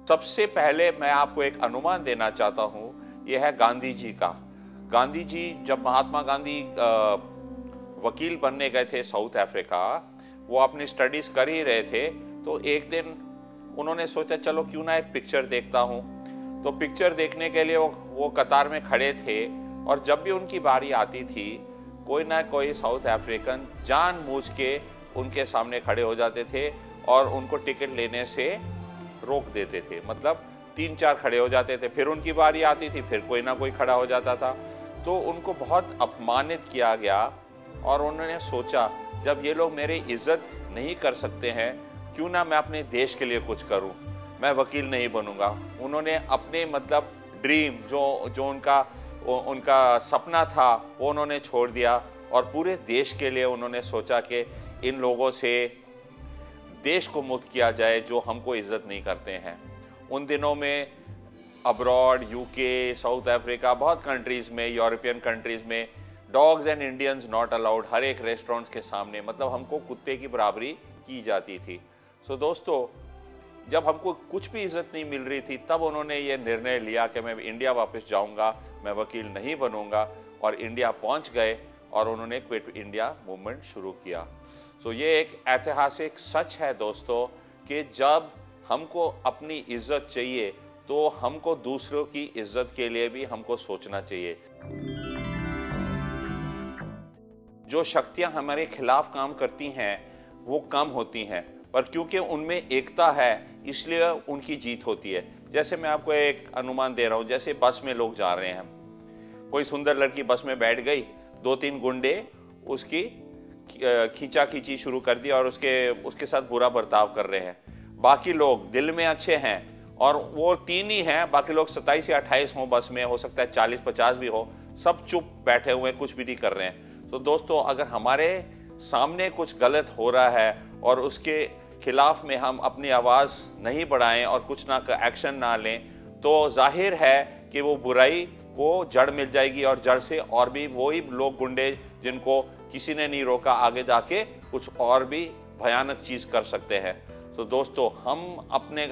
सबसे पहले मैं आपको एक अनुमान देना चाहता हूँ, यह है गांधी जी का। गांधी जी जब महात्मा गांधी वकील बनने गए थे साउथ अफ्रीका, वो अपनी स्टडीज़ कर ही रहे थे, तो एक दिन उन्होंने सोचा चलो क्यों ना एक पिक्चर देखता हूँ। तो पिक्चर देखने के लिए वो कतार में खड़े थे, और जब भी उनकी बारी आती थी कोई ना कोई साउथ अफ्रीकन जानबूझ के उनके सामने खड़े हो जाते थे और उनको टिकट लेने से रोक देते थे। मतलब 3-4 खड़े हो जाते थे, फिर उनकी बारी आती थी, फिर कोई ना कोई खड़ा हो जाता था। तो उनको बहुत अपमानित किया गया और उन्होंने सोचा जब ये लोग मेरी इज्जत नहीं कर सकते हैं, क्यों ना मैं अपने देश के लिए कुछ करूं, मैं वकील नहीं बनूंगा। उन्होंने अपने मतलब ड्रीम जो उनका सपना था वो उन्होंने छोड़ दिया और पूरे देश के लिए उन्होंने सोचा कि इन लोगों से देश को मुक्त किया जाए जो हमको इज्जत नहीं करते हैं। उन दिनों में अब्रॉड, यूके, साउथ अफ्रीका, बहुत कंट्रीज़ में, यूरोपियन कंट्रीज़ में dogs and Indians not allowed, हर एक रेस्टोरेंट्स के सामने, मतलब हमको कुत्ते की बराबरी की जाती थी। सो दोस्तों, जब हमको कुछ भी इज्जत नहीं मिल रही थी, तब उन्होंने ये निर्णय लिया कि मैं इंडिया वापस जाऊंगा, मैं वकील नहीं बनूंगा, और इंडिया पहुंच गए और उन्होंने क्विट इंडिया मूवमेंट शुरू किया। सो ये एक ऐतिहासिक सच है दोस्तों कि जब हमको अपनी इज्जत चाहिए तो हमको दूसरों की इज्जत के लिए भी हमको सोचना चाहिए। जो शक्तियां हमारे खिलाफ काम करती हैं वो कम होती हैं, पर क्योंकि उनमें एकता है इसलिए उनकी जीत होती है। जैसे मैं आपको एक अनुमान दे रहा हूँ, जैसे बस में लोग जा रहे हैं, कोई सुंदर लड़की बस में बैठ गई, 2-3 गुंडे उसकी खींचा खींची शुरू कर दी और उसके साथ बुरा बर्ताव कर रहे हैं। बाकी लोग दिल में अच्छे हैं और वो 3 ही हैं, बाकी लोग 27 या 28 हों बस में, हो सकता है 40-50 भी हो, सब चुप बैठे हुए हैं, कुछ भी नहीं कर रहे हैं। तो दोस्तों, अगर हमारे सामने कुछ गलत हो रहा है और उसके खिलाफ में हम अपनी आवाज़ नहीं बढ़ाएं और कुछ ना एक्शन ना लें, तो जाहिर है कि वो बुराई को जड़ मिल जाएगी और जड़ से और भी वही लोग, गुंडे जिनको किसी ने नहीं रोका, आगे जाके कुछ और भी भयानक चीज कर सकते हैं। तो दोस्तों,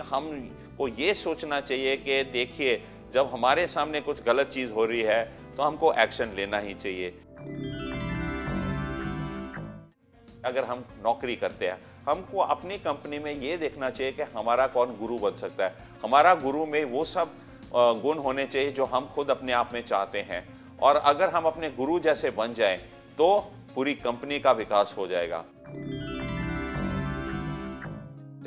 हमको ये सोचना चाहिए कि देखिए, जब हमारे सामने कुछ गलत चीज हो रही है तो हमको एक्शन लेना ही चाहिए। अगर हम नौकरी करते हैं, हमको अपनी कंपनी में ये देखना चाहिए कि हमारा कौन गुरु बन सकता है। हमारा गुरु में वो सब गुण होने चाहिए जो हम खुद अपने आप में चाहते हैं, और अगर हम अपने गुरु जैसे बन जाएं तो पूरी कंपनी का विकास हो जाएगा।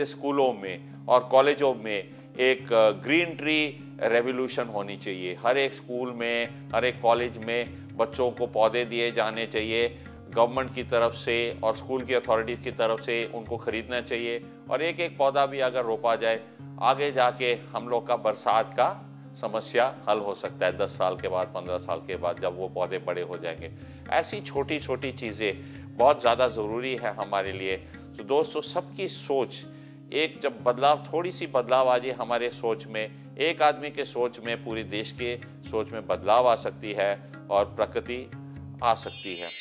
स्कूलों में और कॉलेजों में एक ग्रीन ट्री रेवोल्यूशन होनी चाहिए। हर एक स्कूल में, हर एक कॉलेज में बच्चों को पौधे दिए जाने चाहिए गवर्नमेंट की तरफ से, और स्कूल की अथॉरिटीज़ की तरफ से उनको खरीदना चाहिए, और एक एक पौधा भी अगर रोपा जाए, आगे जाके हम लोग का बरसात का समस्या हल हो सकता है 10 साल के बाद, 15 साल के बाद, जब वो पौधे बड़े हो जाएंगे। ऐसी छोटी छोटी चीज़ें बहुत ज़्यादा ज़रूरी है हमारे लिए। तो दोस्तों, सबकी सोच, एक जब बदलाव, थोड़ी सी बदलाव आ जाए हमारे सोच में, एक आदमी के सोच में पूरे देश के सोच में बदलाव आ सकती है और प्रगति आ सकती है।